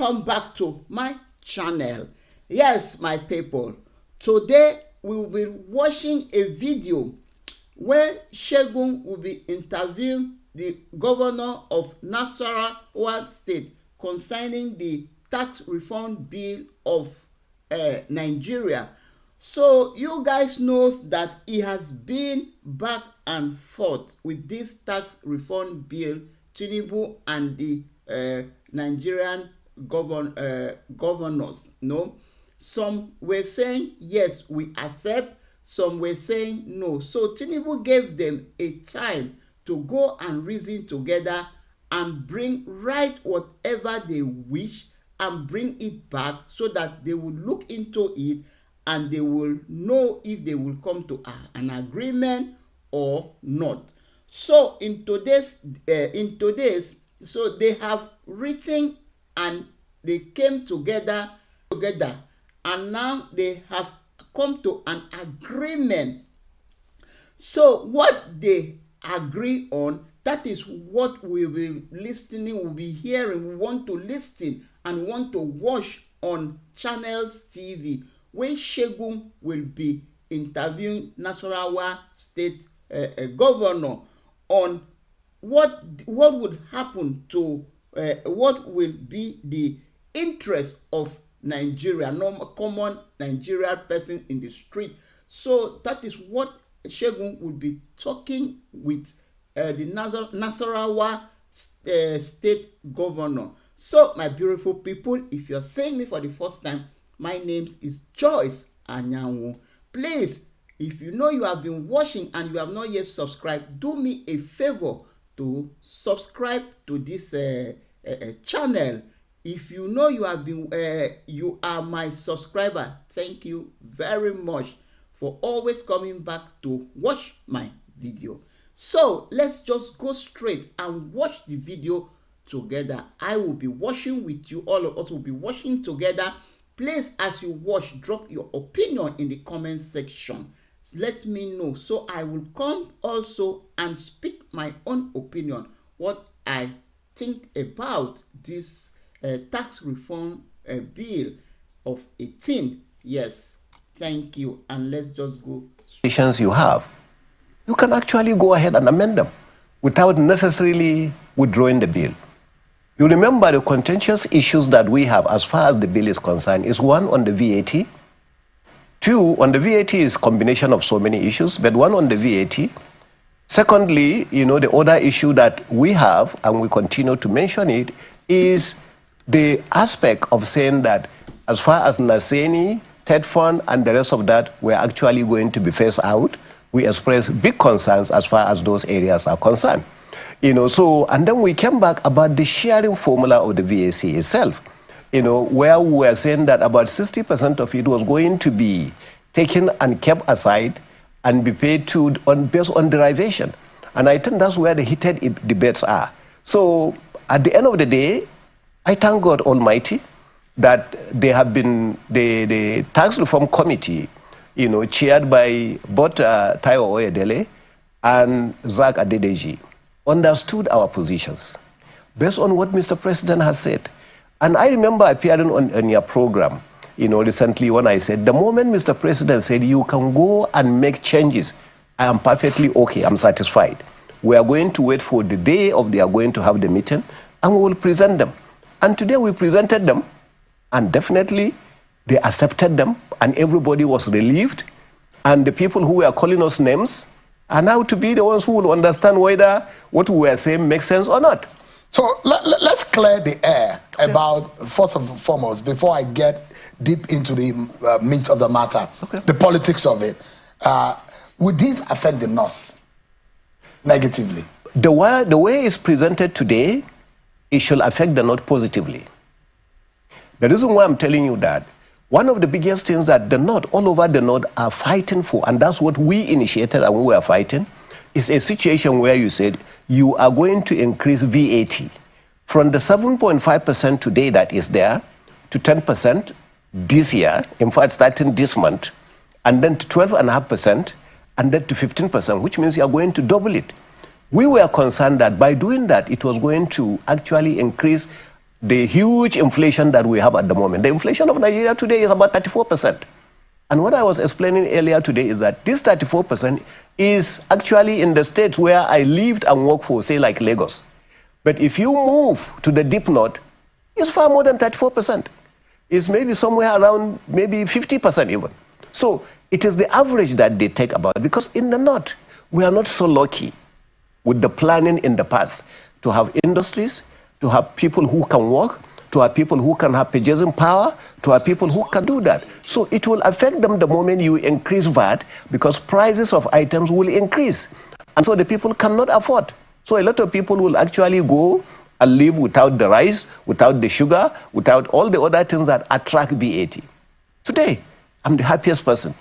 welcome back to my channel. Yes, my people, today we will be watching a video where Seun will be interviewing the governor of Nasarawa State concerning the tax reform bill of Nigeria. So you guys knows that he has been back and forth with this tax reform bill, Tinubu and the Nigerian governors. No, some were saying yes, we accept. Some were saying no. So Tinubu gave them a time to go and reason together and bring right whatever they wish and bring it back so that they will look into it and they will know if they will come to an agreement or not. So in today's so they have written and they came together and now they have come to an agreement. So what they agree on, that is what we will be listening, we'll be hearing. We want to listen and want to watch on Channels TV, where Seun will be interviewing Nasarawa State governor on what would happen to what will be the interest of Nigeria, no common Nigerian person in the street. So that is what Seun will be talking with the Nasarawa State governor. So my beautiful people, if you're seeing me for the first time, my name is Joyce Anyanwu. Please, if you know you have been watching and you have not yet subscribed, do me a favor to subscribe to this channel. If you know you have been you are my subscriber, thank you very much for always coming back to watch my video. So let's just go straight and watch the video together. I will be watching with you, all of us will be watching together. Please, as you watch, drop your opinion in the comment section. Let me know so I will come also and speak my own opinion, what I think about this tax reform bill of 18. Yes, thank you. And let's just go. You have, you can actually go ahead and amend them without necessarily withdrawing the bill. You remember the contentious issues that we have as far as the bill is concerned is one on the VAT. Two, on the VAT is combination of so many issues, but one on the VAT. Secondly, you know, the other issue that we have, and we continue to mention it, is the aspect of saying that as far as Naseni, Ted Fund, and the rest of that were actually going to be phased out, we express big concerns as far as those areas are concerned. You know, so, and then we came back about the sharing formula of the VAC itself, you know, where we were saying that about 60% of it was going to be taken and kept aside and be paid to based on derivation. And I think that's where the heated debates are. So at the end of the day, I thank God Almighty that they have been, the tax reform committee, you know, chaired by both Taiwo Oyedele and Zach Adedeji, understood our positions based on what Mr. President has said. And I remember appearing on your program, you know, recently when I said, the moment Mr. President said you can go and make changes, I am perfectly okay, I'm satisfied. We are going to wait for the day of they are going to have the meeting and we will present them. And today we presented them and definitely they accepted them and everybody was relieved. And the people who were calling us names are now to be the ones who will understand whether what we were saying makes sense or not. So let's clear the air about, first and foremost, before I get deep into the meat of the matter, the politics of it. Would this affect the North negatively? The way it's presented today, it should affect the North positively. The reason why I'm telling you that, one of the biggest things that the North, all over the North, are fighting for, and that's what we initiated and we were fighting, is a situation where you said you are going to increase VAT from the 7.5% today that is there to 10% this year, in fact starting this month, and then to 12.5%, and then to 15%, which means you are going to double it. We were concerned that by doing that, it was going to actually increase the huge inflation that we have at the moment. The inflation of Nigeria today is about 34%. And what I was explaining earlier today is that this 34% is actually in the states where I lived and worked for, say, like Lagos. But if you move to the deep north, it's far more than 34%. It's maybe somewhere around maybe 50% even. So it is the average that they take about, because in the north, we are not so lucky with the planning in the past to have industries, to have people who can work, to have people who can have purchasing power, to have people who can do that. So it will affect them the moment you increase VAT, because prices of items will increase. And so the people cannot afford. So a lot of people will actually go and live without the rice, without the sugar, without all the other things that attract VAT. Today, I'm the happiest person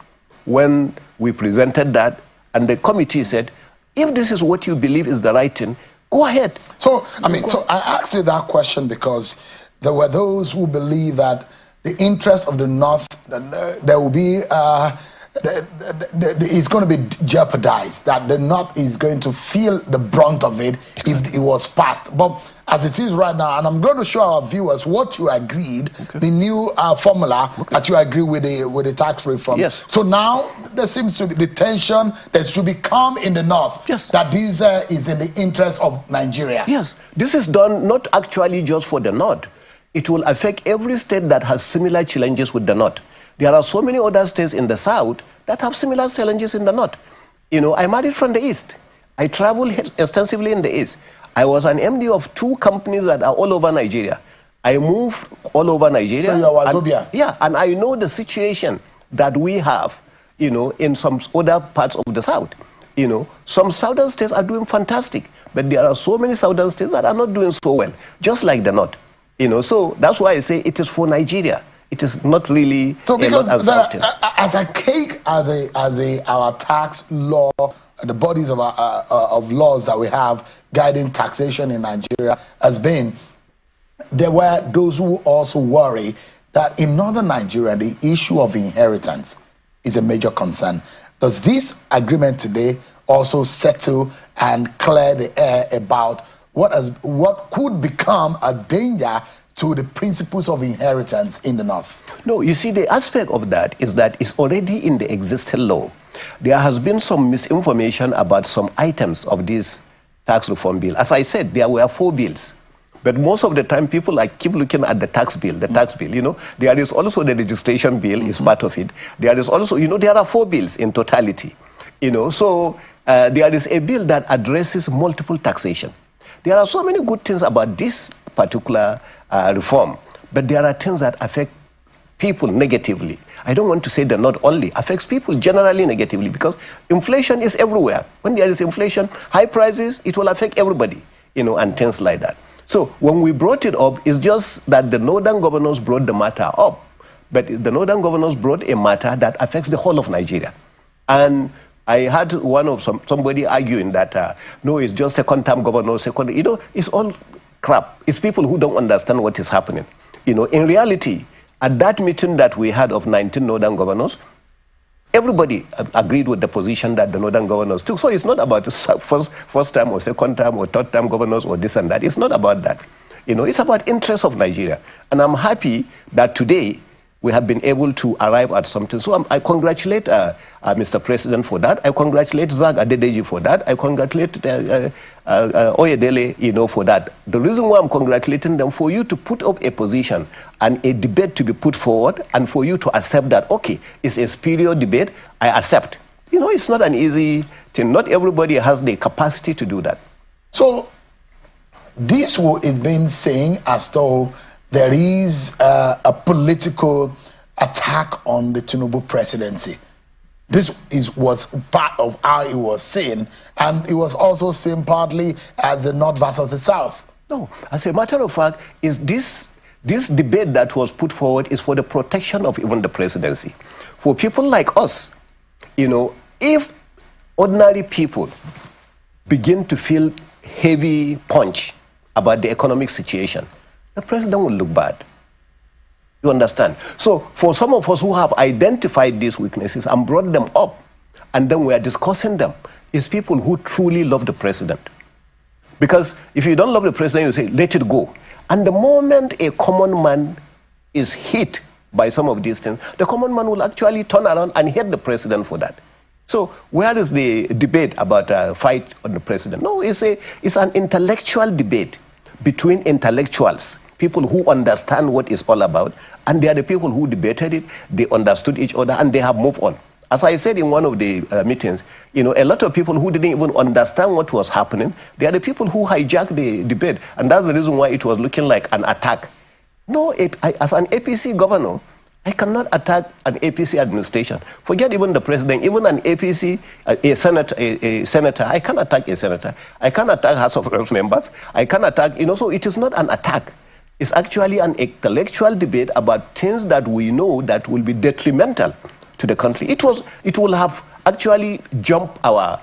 when we presented that and the committee said, if this is what you believe is the right thing, go ahead. So, so I asked you that question because there were those who believe that the interest of the North, there will be, it's going to be jeopardized, that the North is going to feel the brunt of it if it was passed. But as it is right now, and I'm going to show our viewers what you agreed, the new formula that you agree with the tax reform. Yes. So now there seems to be the tension that should be calm in the North, yes, that this is in the interest of Nigeria. Yes, this is done not actually just for the North. It will affect every state that has similar challenges with the North. There are so many other states in the South that have similar challenges in the North. You know, I married from the East. I traveled extensively in the East. I was an MD of 2 companies that are all over Nigeria. I moved all over Nigeria. So you are Wazobia? Yeah, and I know the situation that we have, you know, in some other parts of the South. You know, some southern states are doing fantastic, but there are so many southern states that are not doing so well, just like the North. You know, so that's why I say it is for Nigeria. It is not really so because as a cake, our tax law, the bodies of laws that we have guiding taxation in Nigeria has been, there were those who also worry that in Northern Nigeria the issue of inheritance is a major concern. Does this agreement today also settle and clear the air about what could become a danger to the principles of inheritance in the North? No, you see, the aspect of that is that it's already in the existing law. There has been some misinformation about some items of this tax reform bill. As I said, there were 4 bills. But most of the time, people keep looking at the tax bill, you know. There is also the registration bill is part of it. There is also, you know, there are 4 bills in totality, you know. So there is a bill that addresses multiple taxation. There are so many good things about this particular reform, but there are things that affect people negatively. I don't want to say that not only affects people generally negatively, because inflation is everywhere. When there is inflation, high prices, it will affect everybody, you know, and things like that. So when we brought it up, it's just that the Northern governors brought the matter up, but the Northern governors brought a matter that affects the whole of Nigeria. And I had somebody arguing that, no, it's just second-term governors, you know, it's all crap. It's people who don't understand what is happening. You know, in reality, at that meeting that we had of 19 Northern governors, everybody agreed with the position that the Northern governors took. So it's not about first time or second time or third time governors or this and that. It's not about that. You know, it's about interests of Nigeria. And I'm happy that today we have been able to arrive at something. So I congratulate Mr. President for that. I congratulate Zag Adedeji for that. I congratulate Oyedele, you know, for that. The reason why I'm congratulating them, for you to put up a position and a debate to be put forward, and for you to accept that, okay, it's a superior debate, I accept. You know, it's not an easy thing. Not everybody has the capacity to do that. So this is being saying as though there is a political attack on the Tinubu presidency. This was part of how it was seen, and it was also seen partly as the North versus the South. No, as a matter of fact, is this debate that was put forward is for the protection of even the presidency. For people like us, you know, if ordinary people begin to feel heavy punch about the economic situation, the president will look bad. You understand? So for some of us who have identified these weaknesses and brought them up, and then we are discussing them, is people who truly love the president. Because if you don't love the president, you say, let it go. And the moment a common man is hit by some of these things, the common man will actually turn around and hate the president for that. So where is the debate about a fight on the president? No, it's an intellectual debate between intellectuals, people who understand what it's all about, and they are the people who debated it, they understood each other, and they have moved on. As I said in one of the meetings, a lot of people who didn't even understand what was happening, they are the people who hijacked the debate, and that's the reason why it was looking like an attack. No, as an APC governor, I cannot attack an APC administration. Forget even the president, even an APC, a senator, I can attack a senator. I can attack House of Reps members. I can attack, so it is not an attack. It's actually an intellectual debate about things that we know that will be detrimental to the country. It will have actually jumped our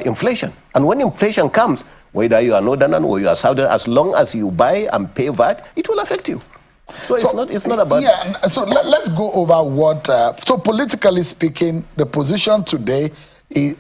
inflation. And when inflation comes, whether you are Northern or you are Southern, as long as you buy and pay VAT, it will affect you. So it's not about... Yeah, so let's go over what... so politically speaking, the position today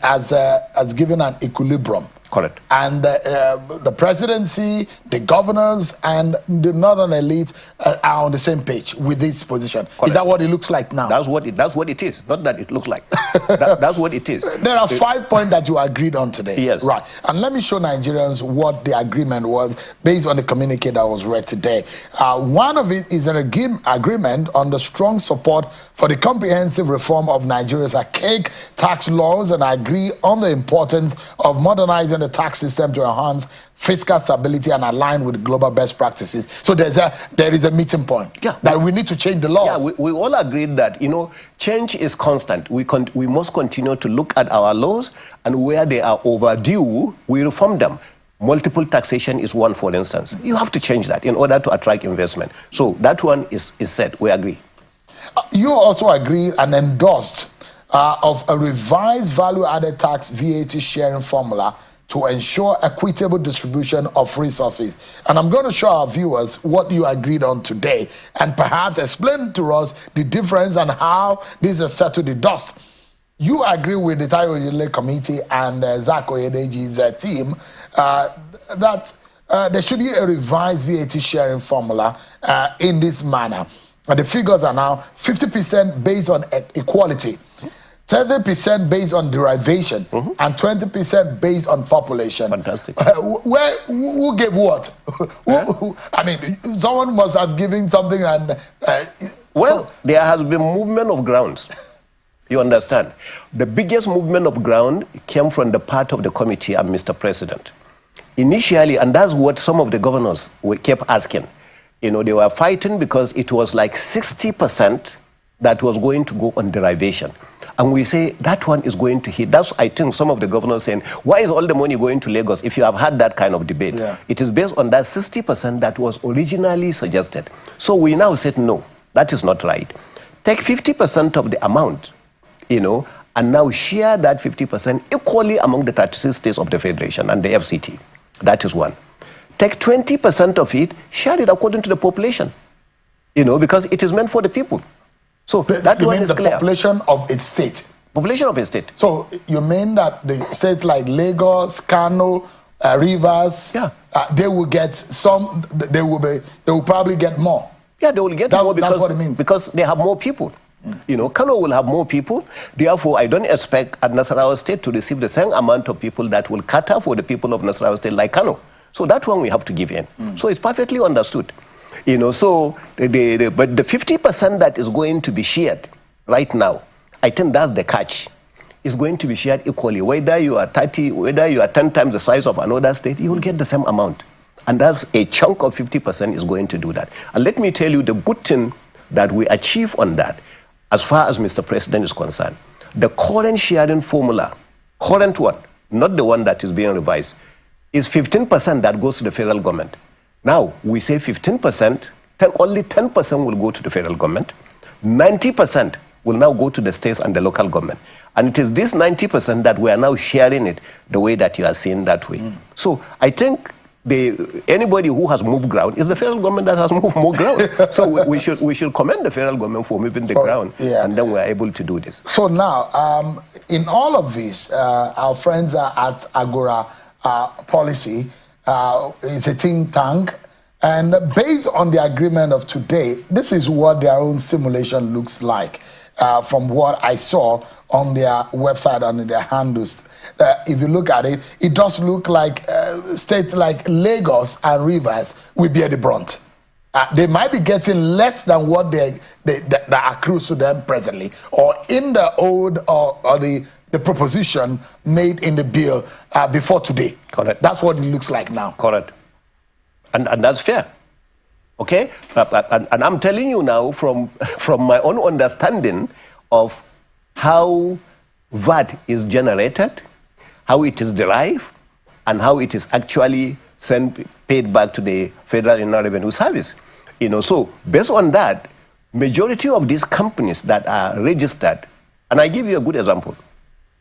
has given an equilibrium. Correct. And the presidency, the governors, and the northern elite are on the same page with this position. Correct. Is that what it looks like now? That's what it is. Not that it looks like. That's what it is. There are 5 points that you agreed on today. Yes. Right. And let me show Nigerians what the agreement was based on the communique that was read today. One of it is an agreement on the strong support for the comprehensive reform of Nigeria's archaic tax laws, and agree on the importance of modernizing the tax system to enhance fiscal stability and align with global best practices. So there is a meeting point. Yeah, that we need to change the laws. Yeah, we all agreed that change is constant. We must continue to look at our laws, and where they are overdue, we reform them. Multiple taxation is one, for instance. You have to change that in order to attract investment. So that one is set. We agree. You also agreed and endorsed of a revised value-added tax VAT sharing formula to ensure equitable distribution of resources. And I'm going to show our viewers what you agreed on today, and perhaps explain to us the difference and how this has settled the dust. You agree with the Tayo Oyedele committee and Zach Oyedeji's team that there should be a revised VAT sharing formula in this manner. And the figures are now 50% based on equality, 30% based on derivation, and 20% based on population. Fantastic. Who gave what? I mean, someone must have given something. And there has been movement of grounds. You understand? The biggest movement of ground came from the part of the committee and Mr. President. Initially, and that's what some of the governors kept asking. They were fighting because it was like 60% that was going to go on derivation. And we say that one is going to hit. That's, I think, some of the governors saying, why is all the money going to Lagos if you have had that kind of debate? Yeah. It is based on that 60% that was originally suggested. So we now said, no, that is not right. Take 50% of the amount, and now share that 50% equally among the 36 states of the Federation and the FCT. That is one. Take 20% of it, share it according to the population, because it is meant for the people. So that one is clear. Population of its state. Population of a state. So you mean that the states like Lagos, Kano, Rivers, they will get some. They will probably get more. Yeah, they will get more because they have more people. Kano will have more people. Therefore, I don't expect Nasarawa State to receive the same amount of people that will cater for the people of Nasarawa State like Kano. So that one we have to give in. So it's perfectly understood. So but the 50% that is going to be shared right now, I think that's the catch. It's going to be shared equally. Whether you are 30, whether you are 10 times the size of another state, you will get the same amount. And that's a chunk of 50% is going to do that. And let me tell you the good thing that we achieve on that, as far as Mr. President is concerned. The current sharing formula, current one, not the one that is being revised, is 15% that goes to the federal government. Now, we say 15%, only 10% will go to the federal government. 90% will now go to the states and the local government. And it is this 90% that we are now sharing it the way that you are seeing that way. So I think anybody who has moved ground is the federal government that has moved more ground. So we should commend the federal government for moving the ground, and then we are able to do this. So now, in all of this, our friends are at Agora Policy. It's a think tank. And based on the agreement of today, this is what their own simulation looks like from what I saw on their website and in their handles. If you look at it, it does look like states like Lagos and Rivers will bear the brunt. They might be getting less than what that accrues to them presently, or in the old or the proposition made in the bill before today. Correct. That's what it looks like now. Correct. And that's fair. Okay? And I'm telling you now from my own understanding of how VAT is generated, how it is derived, and how it is actually paid back to the Federal Inland Revenue Service. So based on that, majority of these companies that are registered, and I give you a good example,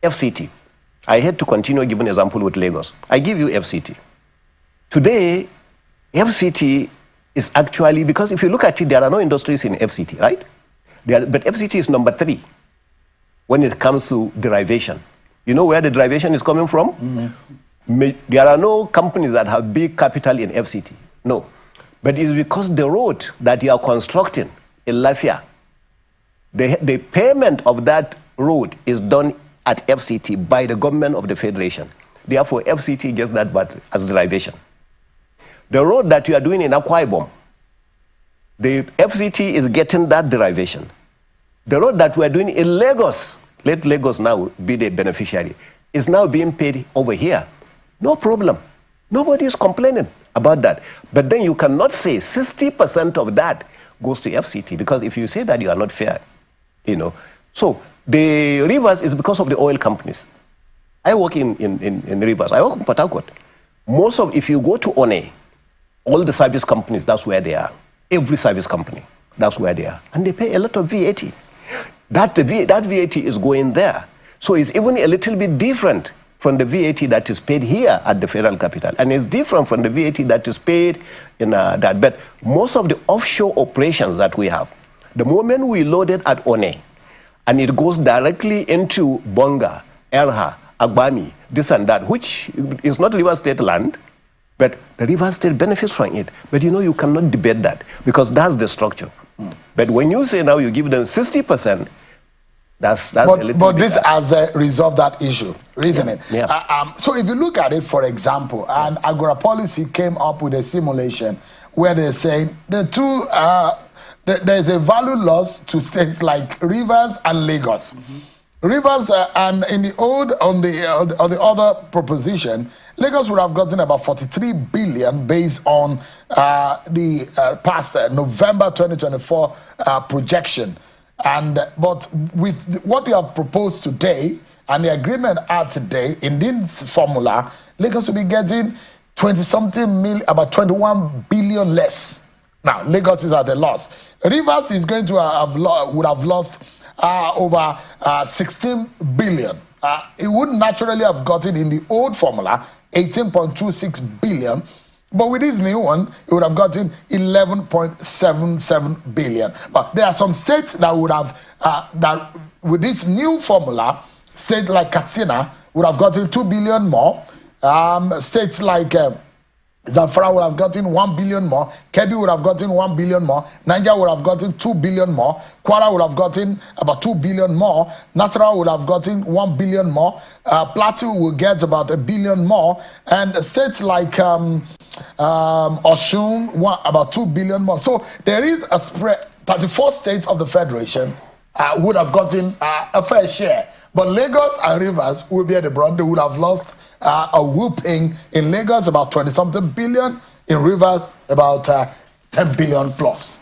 FCT. I had to continue giving example with Lagos. I give you FCT. Today, FCT is actually, because if you look at it, there are no industries in FCT, right? But FCT is number 3 when it comes to derivation. You know where the derivation is coming from? Mm-hmm. There are no companies that have big capital in FCT. No. But it's because the road that you are constructing in Lafia, the payment of that road is done at FCT by the government of the Federation. Therefore, FCT gets that but as derivation. The road that you are doing in Akwa Ibom, the FCT is getting that derivation. The road that we are doing in Lagos, let Lagos now be the beneficiary, is now being paid over here. No problem. Nobody is complaining about that. But then you cannot say 60% of that goes to FCT, because if you say that, you are not fair. So the rivers is because of the oil companies. I work in rivers. I work in Port Harcourt. If you go to One, all the service companies, that's where they are. Every service company, that's where they are. And they pay a lot of VAT. That VAT is going there. So it's even a little bit different from the VAT that is paid here at the federal capital. And it's different from the VAT that is paid in that. But most of the offshore operations that we have, the moment we load it at One, and it goes directly into Bonga, Erha, Agbami, this and that, which is not River State land, but the River State benefits from it. But you cannot debate that, because that's the structure. But when you say now you give them 60%, that's a little bit. But this has resolved that issue, isn't it? Yeah. So if you look at it, for example, and Agora Policy came up with a simulation where they're saying there's a value loss to states like Rivers and Lagos. Mm-hmm. Rivers and in the old on the other proposition, Lagos would have gotten about 43 billion based on the past November 2024 projection. But with what you have proposed today and the agreement out today in this formula, Lagos will be getting 20-something million, about 21 billion less. Now Lagos is at a loss. Rivers is going to would have lost over 16 billion. It would naturally have gotten in the old formula 18.26 billion, but with this new one, it would have gotten 11.77 billion. But there are some states that would have, that with this new formula, states like Katsina would have gotten 2 billion more. States like Zamfara would have gotten 1 billion more. Kebbi would have gotten 1 billion more. Niger would have gotten 2 billion more. Kwara would have gotten about 2 billion more. Nasarawa would have gotten 1 billion more. Plateau will get about 1 billion more. And states like Osun, about 2 billion more. So there is a spread. 34 states of the Federation would have gotten a fair share. But Lagos and Rivers will be at the brunt. They would have lost a whooping. In Lagos, about 20-something billion. In Rivers, about 10 billion plus.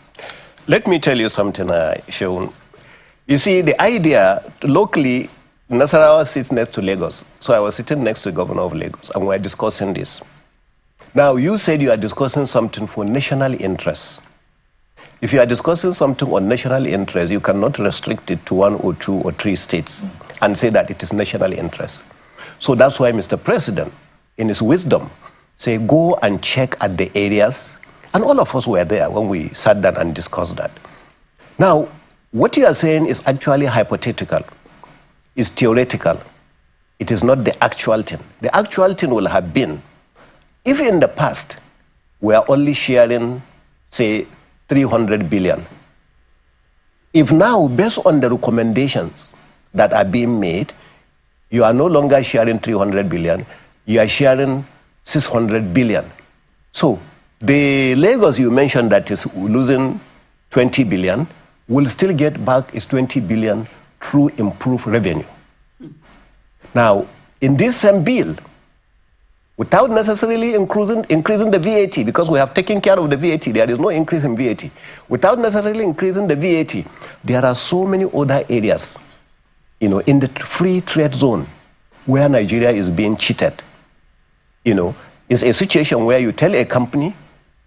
Let me tell you something, Seun. You see, the idea, locally, Nasarawa sits next to Lagos. So I was sitting next to the governor of Lagos, and we were discussing this. Now, you said you are discussing something for national interest. If you are discussing something on national interest, you cannot restrict it to 1 or 2 or 3 states and say that it is national interest. So that's why Mr. President, in his wisdom, say go and check at the areas. And all of us were there when we sat down and discussed that. Now, what you are saying is actually hypothetical, is theoretical. It is not the actual thing. The actual thing will have been, if in the past, we are only sharing, say, 300 billion. If now, based on the recommendations that are being made, you are no longer sharing 300 billion, you are sharing 600 billion. So the Lagos you mentioned that is losing 20 billion will still get back its 20 billion through improved revenue. Now, in this same bill, without necessarily increasing the VAT, because we have taken care of the VAT, there is no increase in VAT. Without necessarily increasing the VAT, there are so many other areas, in the free trade zone where Nigeria is being cheated. It's a situation where you tell a company,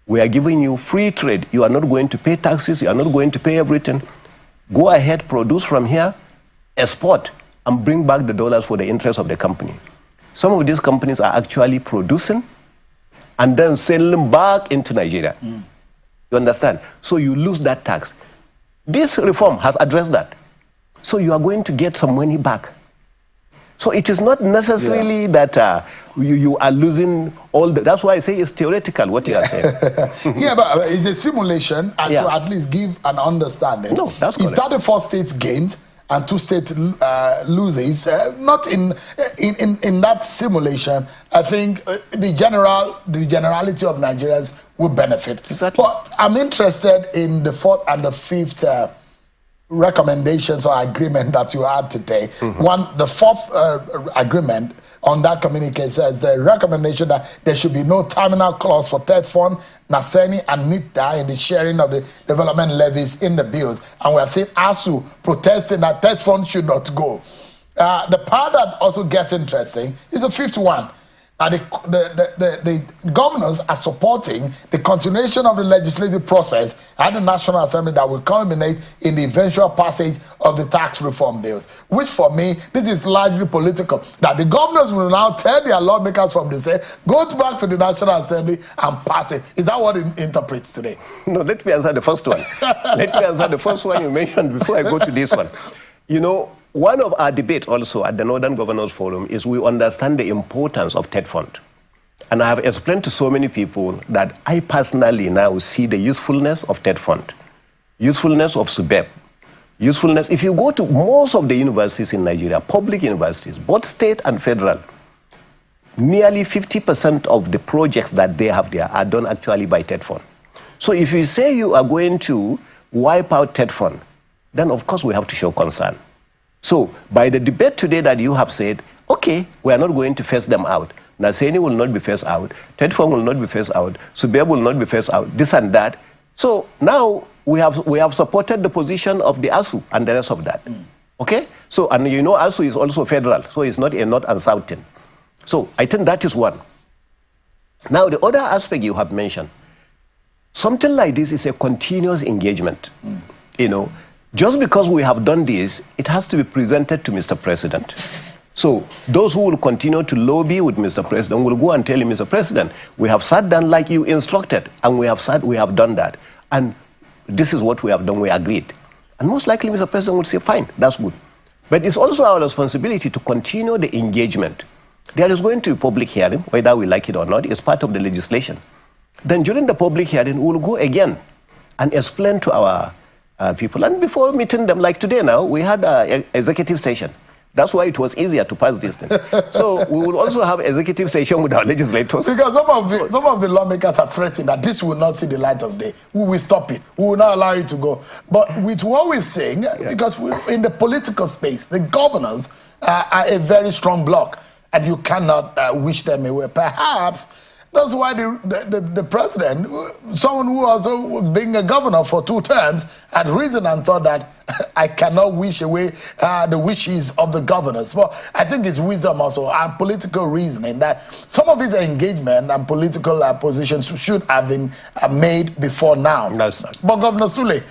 we are giving you free trade. You are not going to pay taxes. You are not going to pay everything. Go ahead, produce from here, export, and bring back the dollars for the interest of the company. Some of these companies are actually producing and then selling back into Nigeria. You understand? So you lose that tax. This reform has addressed that. So you are going to get some money back. So it is not necessarily that you are losing all the... That's why I say it's theoretical, what you are saying. Yeah, but it's a simulation and to at least give an understanding. No, that's correct. If 34 states gained and 2 states loses, not in that simulation, I think the generality of Nigerians will benefit. Exactly. But I'm interested in the 4th and the 5th recommendations or agreement that you had today. The 4th agreement on that communique says the recommendation that there should be no terminal clause for TETFund, Naseni, and NITA in the sharing of the development levies in the bills. And we have seen ASU protesting that TETFund should not go. The part that also gets interesting is the 5th one. The governors are supporting the continuation of the legislative process at the National Assembly that will culminate in the eventual passage of the tax reform bills, which for me, this is largely political. That the governors will now tell their lawmakers from the state, go back to the National Assembly and pass it. Is that what it interprets today? No, let me answer the first one. Let me answer the first one you mentioned before I go to this one. One of our debates also at the Northern Governors Forum is we understand the importance of TETFund. And I have explained to so many people that I personally now see the usefulness of TETFund, usefulness of SUBEB, usefulness. If you go to most of the universities in Nigeria, public universities, both state and federal, nearly 50% of the projects that they have there are done actually by TETFund. So if you say you are going to wipe out TETFund, then of course we have to show concern. So by the debate today that you have said, okay, we are not going to phase them out. Naseni will not be phased out. TETFund will not be phased out. SUBEB will not be phased out. This and that. So now we have supported the position of the ASU and the rest of that. Okay? So, and ASU is also federal. So it's not a North and South thing. So I think that is one. Now the other aspect you have mentioned, something like this is a continuous engagement. Just because we have done this, it has to be presented to Mr. President. So those who will continue to lobby with Mr. President will go and tell him, Mr. President, we have sat down like you instructed, and we have done that. And this is what we have done, we agreed. And most likely Mr. President will say, fine, that's good. But it's also our responsibility to continue the engagement. There is going to be public hearing, whether we like it or not, it's part of the legislation. Then during the public hearing, we'll go again and explain to our people. And before meeting them, like today now, we had an executive session. That's why it was easier to pass this thing. So we will also have executive session with our legislators. Because some of the lawmakers are threatening that this will not see the light of day. We will stop it. We will not allow it to go. But with what we're saying, because in the political space, the governors are a very strong bloc, and you cannot wish them away. Perhaps that's why the president, someone who also was being a governor for 2 terms, had reason and thought that I cannot wish away the wishes of the governors. But I think it's wisdom also and political reasoning that some of these engagement and political positions should have been made before now. That's right. But Governor Sule,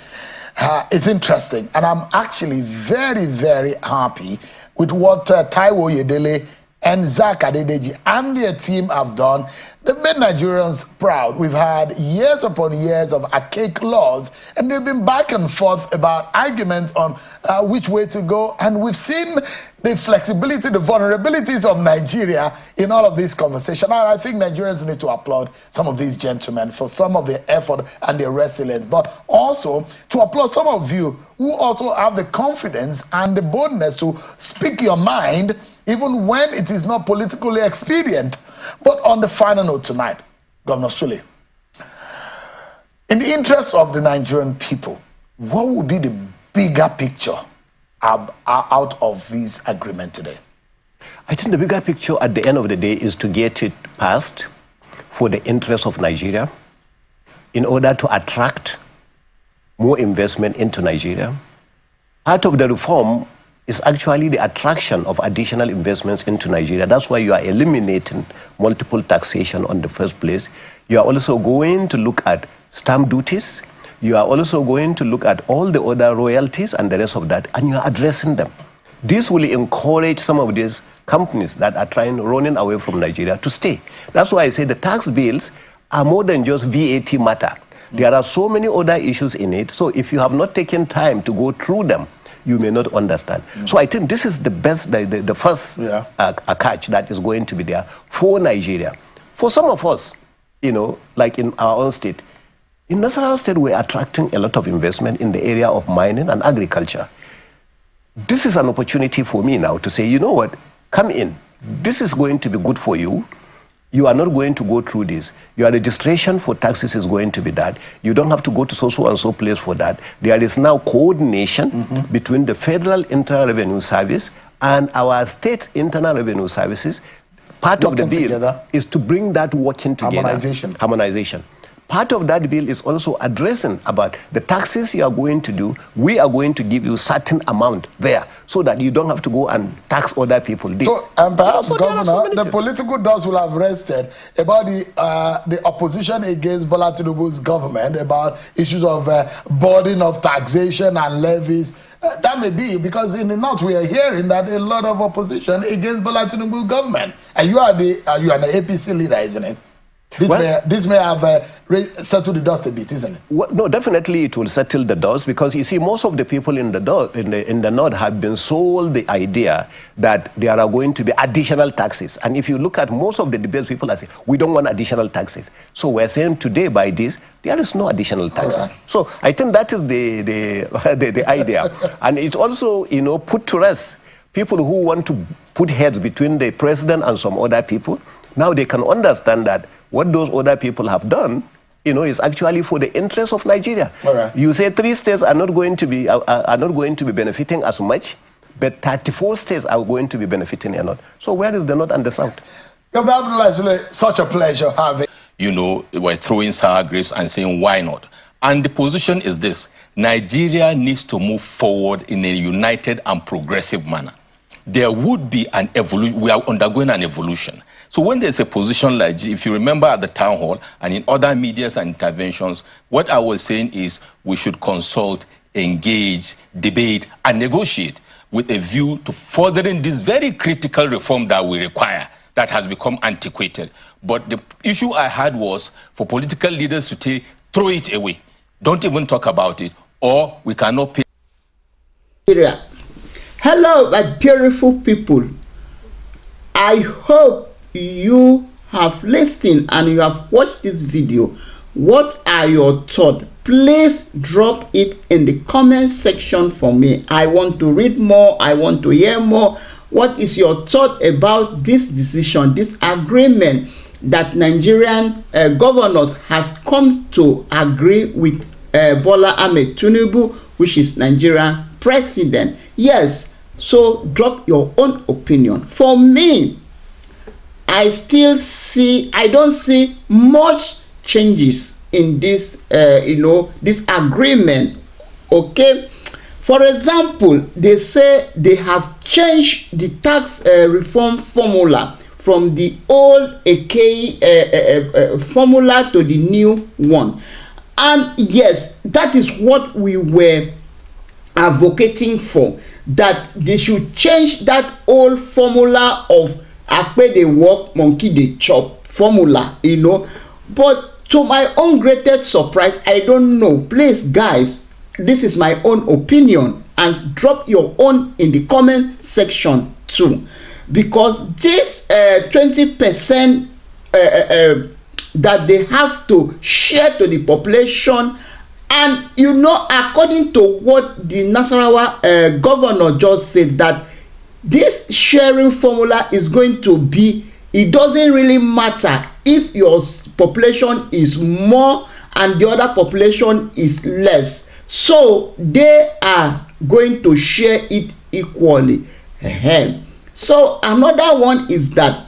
it's interesting, and I'm actually very, very happy with what Taiwo Yedele and Zach Adedeji and their team have done. They've made Nigerians proud. We've had years upon years of archaic laws, and they've been back and forth about arguments on which way to go. And we've seen the flexibility, the vulnerabilities of Nigeria in all of this conversation. And I think Nigerians need to applaud some of these gentlemen for some of their effort and their resilience, but also to applaud some of you who also have the confidence and the boldness to speak your mind even when it is not politically expedient. But on the final note tonight, Governor Sule, in the interest of the Nigerian people, what would be the bigger picture out of this agreement today? I think the bigger picture at the end of the day is to get it passed for the interest of Nigeria in order to attract more investment into Nigeria. Part of the reform is actually the attraction of additional investments into Nigeria. That's why you are eliminating multiple taxation on the first place. You are also going to look at stamp duties. You are also going to look at all the other royalties and the rest of that, and you are addressing them. This will encourage some of these companies that are running away from Nigeria to stay. That's why I say the tax bills are more than just VAT matter. There are so many other issues in it. So if you have not taken time to go through them, you may not understand. So I think this is the best, the first catch that is going to be there for Nigeria. For some of us, like in our own state, in Nasarawa State, we're attracting a lot of investment in the area of mining and agriculture. This is an opportunity for me now to say, you know what, come in. This is going to be good for you. You are not going to go through this. Your registration for taxes is going to be that. You don't have to go to so and so place for that. There is now coordination between the Federal Internal Revenue Service and our state internal revenue services. Part of the bill is to bring that working together. Harmonization. Part of that bill is also addressing about the taxes you are going to do. We are going to give you certain amount there so that you don't have to go and tax other people this. So, and perhaps, Governor, the political dust will have rested about the opposition against Bola Tinubu's government, about issues of burden of taxation and levies. That may be because in the north we are hearing that a lot of opposition against Bola Tinubu government. And you are an APC leader, isn't it? This may have settled the dust a bit, isn't it? Well, no, definitely it will settle the dust, because you see, most of the people in the north have been sold the idea that there are going to be additional taxes. And if you look at most of the debates, people are saying, we don't want additional taxes. So we're saying today by this, there is no additional taxes. Right. So I think that is the idea. And it also, put to rest people who want to put heads between the president and some other people. Now they can understand that what those other people have done, is actually for the interest of Nigeria. Right. You say 3 states are not going to be benefiting as much, but 34 states are going to be benefiting a lot. So where is the north and the south? Governor Sule, such a pleasure having. We're throwing sour grapes and saying why not. And the position is this: Nigeria needs to move forward in a united and progressive manner. There would be an evolution. We are undergoing an evolution. So when there's a position like, if you remember at the town hall and in other medias and interventions, what I was saying is we should consult, engage, debate, and negotiate with a view to furthering this very critical reform that we require, that has become antiquated. But the issue I had was for political leaders to throw it away. Don't even talk about it, or we cannot pay. Hello, my beautiful people. I hope you have listened and you have watched this video. What are your thoughts? Please drop it in the comment section for me. I want to read more. I want to hear more. What is your thought about this decision, this agreement that Nigerian governors has come to agree with Bola Ahmed Tinubu, which is Nigerian president? Yes, so drop your own opinion. For me, I don't see much changes in this, this agreement. Okay, for example, they say they have changed the tax reform formula from the old formula to the new one, and yes, that is what we were advocating for, that they should change that old formula of akpe dey work, monkey dey chop formula, but to my own greatest surprise, I don't know. Please, guys, this is my own opinion, and drop your own in the comment section too, because this 20% that they have to share to the population. And you know, according to what the Nasarawa governor just said, that this sharing formula is going to be, it doesn't really matter if your population is more and the other population is less. So they are going to share it equally. So another one is that,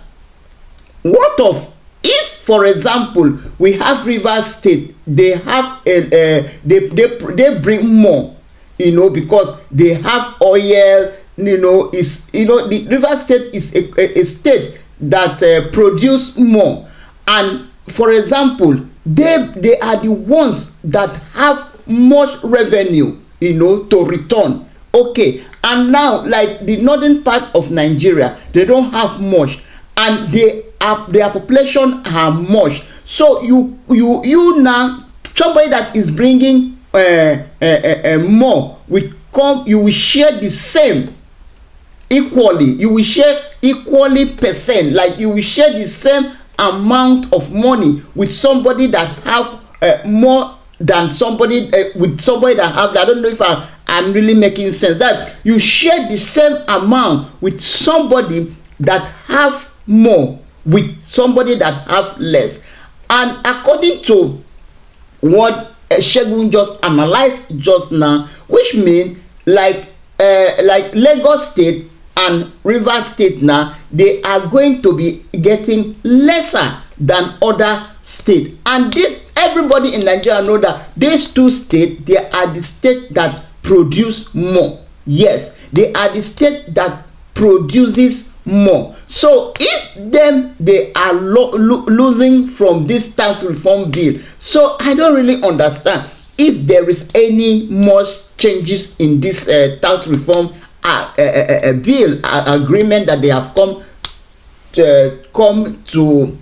what of if, for example, we have Rivers State, they have they bring more, you know, because they have oil, you know, the Rivers State is a state that produce more, and for example, they are the ones that have much revenue, you know, to return. Okay, and now like the northern part of Nigeria, they don't have much, and their population are much. So you now, somebody that is bringing more will come, you will share the same equally, you will share equally percent, like you will share the same amount of money with somebody that have more than somebody with somebody that have, I don't know if I'm really making sense, that you share the same amount with somebody that have more with somebody that have less. And according to what Seun just analyzed just now, which means like Lagos State and Rivers State now, they are going to be getting lesser than other states. And this, everybody in Nigeria know that these two states, they are the states that produce more. Yes, they are the state that produces more. So if they are losing from this tax reform bill, so I don't really understand if there is any much changes in this tax reform bill agreement that they have come to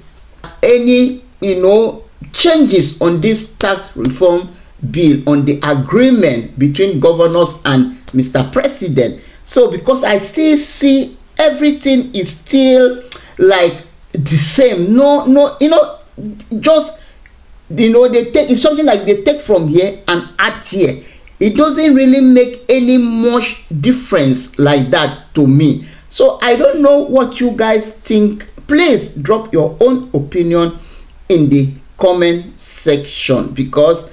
any, you know, changes on this tax reform bill, on the agreement between governors and Mr. President. So because I still see everything is still like the same, no, you know, just, you know, they take, it's something like they take from here and add here. It doesn't really make any much difference like that to me. So I don't know what you guys think. Please drop your own opinion in the comment section, because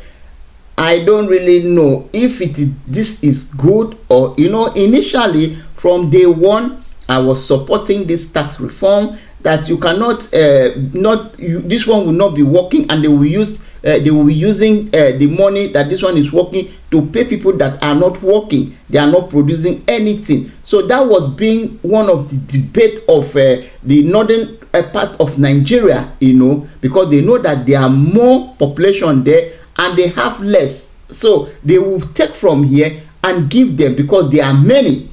I don't really know if this is good, or, you know, initially from day one I was supporting this tax reform, that you cannot this one will not be working, and they will be using the money that this one is working to pay people that are not working, they are not producing anything. So that was being one of the debate of the northern part of Nigeria, you know, because they know that there are more population there and they have less, so they will take from here and give them, because there are many.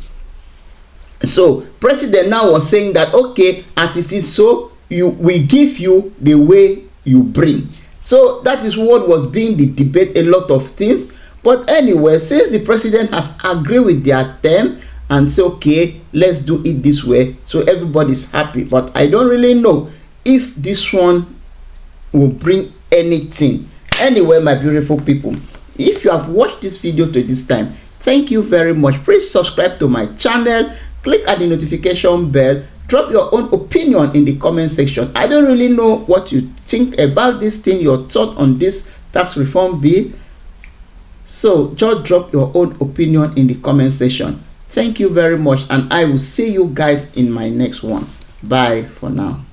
So president now was saying that, okay, as it is, so we give you the way you bring. So that is what was being the debate, a lot of things. But anyway, since the president has agreed with their term and say, okay, let's do it this way, so everybody's happy. But I don't really know if this one will bring anything. Anyway, my beautiful people, if you have watched this video to this time, thank you very much. Please subscribe to my channel, click at the notification bell, drop your own opinion in the comment section. I don't really know what you think about this thing, your thought on this tax reform bill. So just drop your own opinion in the comment section. Thank you very much, and I will see you guys in my next one. Bye for now.